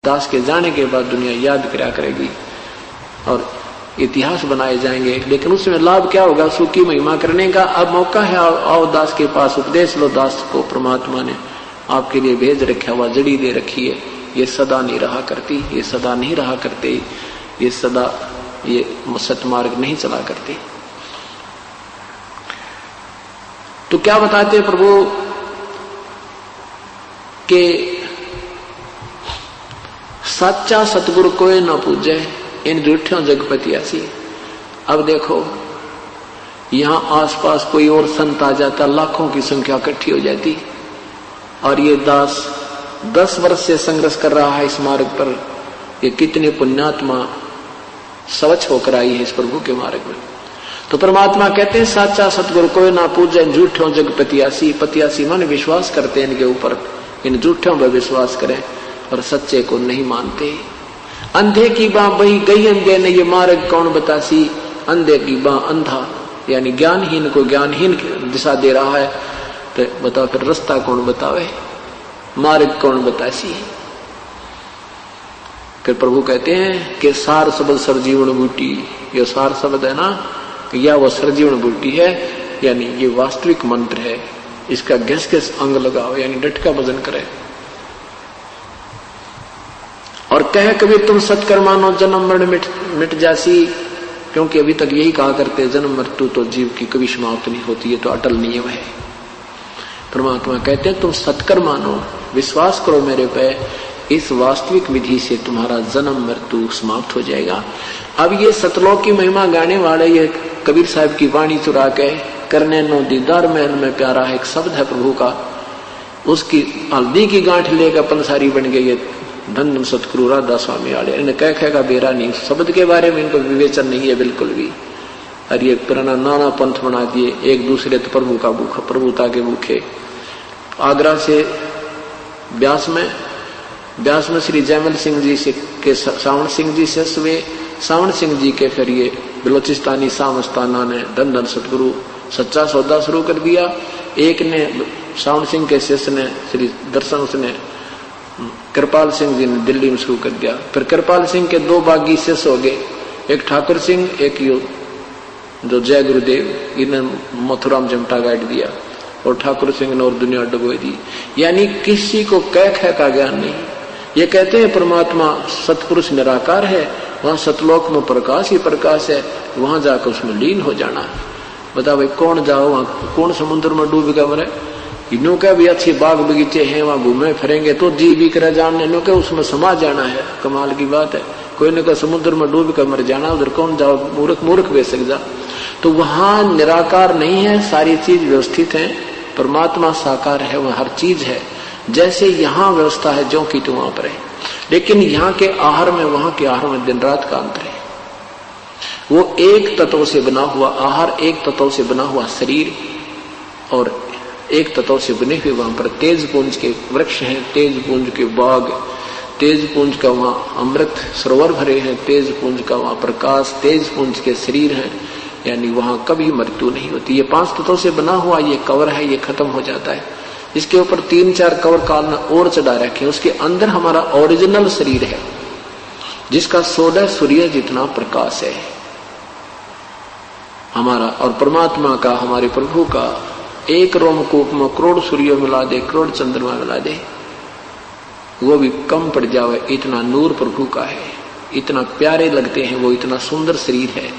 दास के जाने के बाद दुनिया याद करा करेगी और इतिहास बनाए जाएंगे, लेकिन उसमें लाभ क्या होगा? सुखी महिमा करने का अब मौका है। आओ दास के पास, उपदेश लो। दास को परमात्मा ने आपके लिए भेज रखा हुआ जड़ी दे रखी है। ये सदा नहीं रहा करती, ये सदा नहीं रहा करते, ये सदा ये सतमार्ग नहीं चला करते। तो क्या बताते प्रभु के सच्चा सतगुरु कोई ना पूजे, इन झूठों जगपति ऐसी। अब देखो यहां आसपास कोई और संत आ जाता, लाखों की संख्या इकट्ठी हो जाती, और ये दास 10 वर्ष से संघर्ष कर रहा है इस मार्ग पर। ये कितने पुण्यात्मा स्वच्छ होकर आई है इस प्रभु के मार्ग में। तो परमात्मा कहते हैं साचा सतगुरु कोई ना पूजे, झूठों जगपतियासी। पतियासी माने विश्वास करते हैं इनके ऊपर, इन झूठों पर विश्वास करें और सच्चे को नहीं मानते। अंधे की बाँ बही गई अंधे ने, ये मार्ग कौन बतासी। अंधे की बाँ अंधा यानी ज्ञानहीन को ज्ञानहीन दिशा दे रहा है, तो बताओ फिर रास्ता कौन बतावे, मार्ग कौन बतासी। फिर प्रभु कहते हैं कि सार शब्द सरजीवन बूटी, ये सार शब्द है ना, या वो सरजीवन बूटी है, यानी ये वास्तविक मंत्र है। इसका घिस घिस अंग लगाओ, यानी डट का भजन करे। और कहे कबीर तुम सत्कर मानो, जन्म मरण मिट जासी। क्योंकि अभी तक यही कहा करते, जन्म मृत्यु तो जीव की कभी समाप्त नहीं होती, है तो अटल नियम है। परमात्मा कहते हैं तुम सत्कर मानो, विश्वास करो मेरे पे, इस वास्तविक विधि से तुम्हारा जन्म मृत्यु समाप्त हो जाएगा। अब ये सतलोक की महिमा गाने वाले ये कबीर साहब की वाणी चुरा के करने नो दीदार महल में प्यारा है, एक शब्द है प्रभु का, उसकी हल्दी की गांठ लेकर पंसारी बन गई है धन धन सतगुरु राधा स्वामी वाले। इन्हें कह का बेरा नहीं, शब्द के बारे में इनको विवेचन नहीं है बिल्कुल भी। और ये पुराना नाना पंथ बना दिए, एक दूसरे तो प्रभु का भूखा, प्रभुता के भूखे। आगरा से ब्यास में श्री जयमल सिंह जी से के सावण सिंह जी से हुए, सावण सिंह जी के फिर ये बलोचिस्तानी सामस्ताना ने धन धन सतगुरु सच्चा सौदा शुरू कर दिया। एक ने सावण सिंह के शिष्य ने श्री दर्शन उसने कृपाल सिंह जी ने दिल्ली में शुरू कर दिया। फिर कृपाल सिंह के 2 बागी शिष्य हो गए, एक ठाकुर सिंह, एक जो जय गुरुदेव, इन्हें मथुरा में जमटा गाइड दिया, और ठाकुर सिंह ने और दुनिया डुबोई दी। यानी किसी को कह का ज्ञान नहीं। ये कहते हैं परमात्मा सतपुरुष निराकार है, वहां सतलोक में प्रकाश ही प्रकाश है, वहां जाकर उसमें लीन हो जाना। बता भाई कौन जाओ वहां, कौन समुद्र में डूब गया मरे। इन्हों का भी अच्छे बाग बगीचे हैं, वहां घूमे फिरेंगे तो जी भी कर जाने, इन्हों के उसमें समा जाना है। कमाल की बात है, कोई ने कहा समुद्र में डूब कर मर जाना, उधर कौन जाओ, मूर्ख बेसक जा। तो वहां निराकार नहीं है, सारी चीज व्यवस्थित है, परमात्मा साकार है, वह हर चीज है। जैसे यहाँ व्यवस्था है जो की तो वहां पर है, लेकिन यहाँ के आहार में वहां के आहार में दिन रात का अंतर है। वो एक तत्व से बना हुआ आहार, एक तत्व से बना हुआ शरीर, और एक तत्व से बने हुए वहां पर तेज पुंज के वृक्ष हैं, तेज पुंज के बाग, तेज पुंज का वहां अमृत सरोवर भरे हैं, तेज पुंज का वहां प्रकाश, तेज पुंज के शरीर हैं, यानी वहां कभी मृत्यु नहीं होती। ये 5 तत्वों से बना हुआ ये कवर है, ये खत्म हो जाता है। इसके ऊपर 3-4 कवर काल में और चढ़ा रखे, उसके अंदर हमारा ओरिजिनल शरीर है, जिसका 16 सूर्य जितना प्रकाश है हमारा। और परमात्मा का, हमारे प्रभु का एक रोमकूप में करोड़ सूर्य मिला दे, करोड़ चंद्रमा मिला दे, वो भी कम पड़ जावे, इतना नूर प्रभु का है, इतना प्यारे लगते हैं वो, इतना सुंदर शरीर है।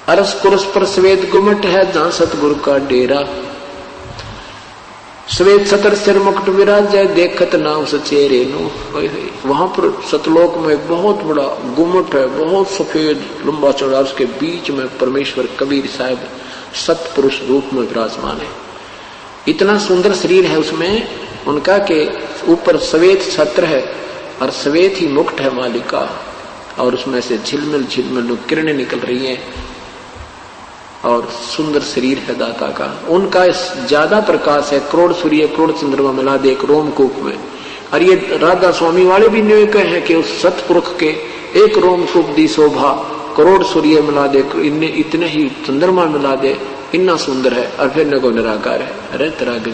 अरस कुरस पर श्वेत गुमट है, जहां सतगुरु का डेरा, श्वेत सतर सिर मुकुट विराज है, देखत ना उस चेहरे नो। वहां पर सतलोक में एक बहुत बड़ा गुमट है, बहुत सफेद लंबा चौड़ा, उसके बीच में परमेश्वर कबीर साहब सतपुरुष रूप में विराजमान है। इतना सुंदर शरीर है उसमें उनका के ऊपर श्वेत छत्र है और श्वेत ही मुकुट है मालिक का, और उसमें से झिलमिल झिलमिल किरणें निकल रही हैं, और सुंदर शरीर है दाता का। उनका ज्यादा प्रकाश है, करोड़ सूर्य करोड़ चंद्रमा मिला दे एक रोमकूप में। और ये राधा स्वामी वाले भी निवेक हैं कि उस सतपुरुष के एक रोमकूप दी शोभा, करोड़ सूर्य मिला दे, इतने ही चंद्रमा मिला दे, इतना सुंदर है। और फिर न को निराकार है, अरे तरह के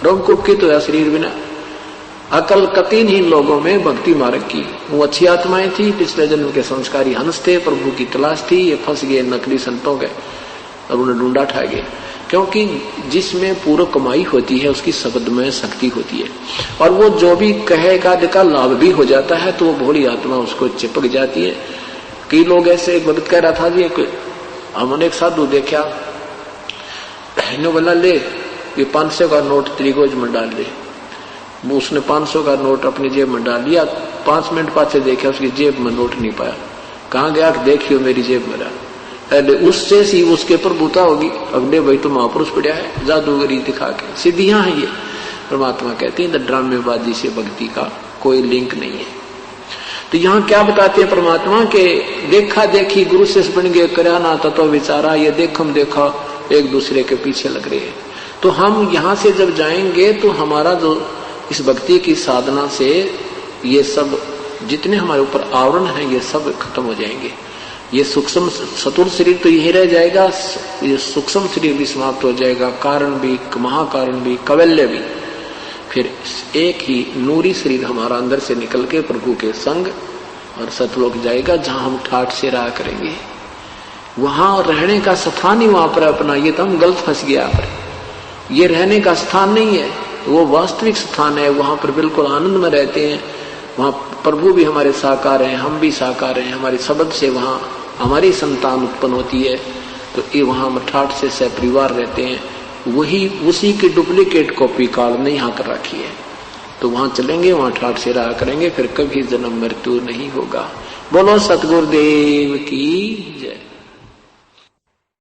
रोमकूप की तो है शरीर बिना, अकल कतीनहीन लोगों में भक्ति मार्ग की। वो अच्छी आत्माएं थी, पिछले जन्म के संस्कारी हंस थे, प्रभु की तलाश थी, ये फंस गए नकली संतों के और उन्हें ढूंढा ठा गए। क्योंकि जिसमें पूर्ण कमाई होती है उसकी शब्द में शक्ति होती है, और वो जो भी कहेगा का लाभ भी हो जाता है, तो वो भोली आत्मा उसको चिपक जाती है। कई लोग ऐसे, एक भक्त कह रहा था जी, हमने एक साधु देखा, बोला ले ये 500 का नोट तेरी गोज में डाल दे। वो उसने 500 का नोट अपनी जेब में डाल लिया, 5 मिनट पाछे देखा उसकी जेब में नोट नहीं पाया। कहाँ गया? देखियो मेरी जेब में रहा। उससे सी उसके पर बूता होगी, अगले भाई तो महापुरुष पड़ा है, जादूगरी दिखा के सिद्धियां हैं ये। परमात्मा कहते हैं ड्रामेबाजी से भक्ति का कोई लिंक नहीं है। तो यहाँ क्या बताते हैं परमात्मा के देखा देखी गुरु से बन गए, कराना तत्व विचारा, ये देखम देखा एक दूसरे के पीछे लग रहे हैं। तो हम यहाँ से जब जाएंगे तो हमारा जो इस भक्ति की साधना से ये सब जितने हमारे ऊपर आवरण है ये सब खत्म हो जाएंगे। ये सूक्ष्म सतुर शरीर तो यही रह जाएगा, ये सूक्ष्म शरीर भी समाप्त हो जाएगा, कारण भी, महाकारण भी, कवल्य भी। फिर एक ही नूरी शरीर हमारा अंदर से निकल के प्रभु के संग और सतलोक जाएगा, जहां हम ठाठ से रहा करेंगे। वहां रहने का स्थान ही वहां पर अपना, ये तो हम गलत फंस गया पर ये रहने का स्थान नहीं है, वो वास्तविक स्थान है। वहां पर बिल्कुल आनंद में रहते हैं, वहां प्रभु भी हमारे साकार हैं, हम भी साकार हैं, हमारे शब्द से वहां हमारी संतान उत्पन्न होती है। तो ये वहां हम ठाठ से सहपरिवार रहते हैं, वही उसी की डुप्लीकेट कॉपी काल ने यहाँ कर रखी है। तो वहां चलेंगे, वहां ठाठ से रहा करेंगे, फिर कभी जन्म मृत्यु नहीं होगा। बोलो सतगुरुदेव की जय।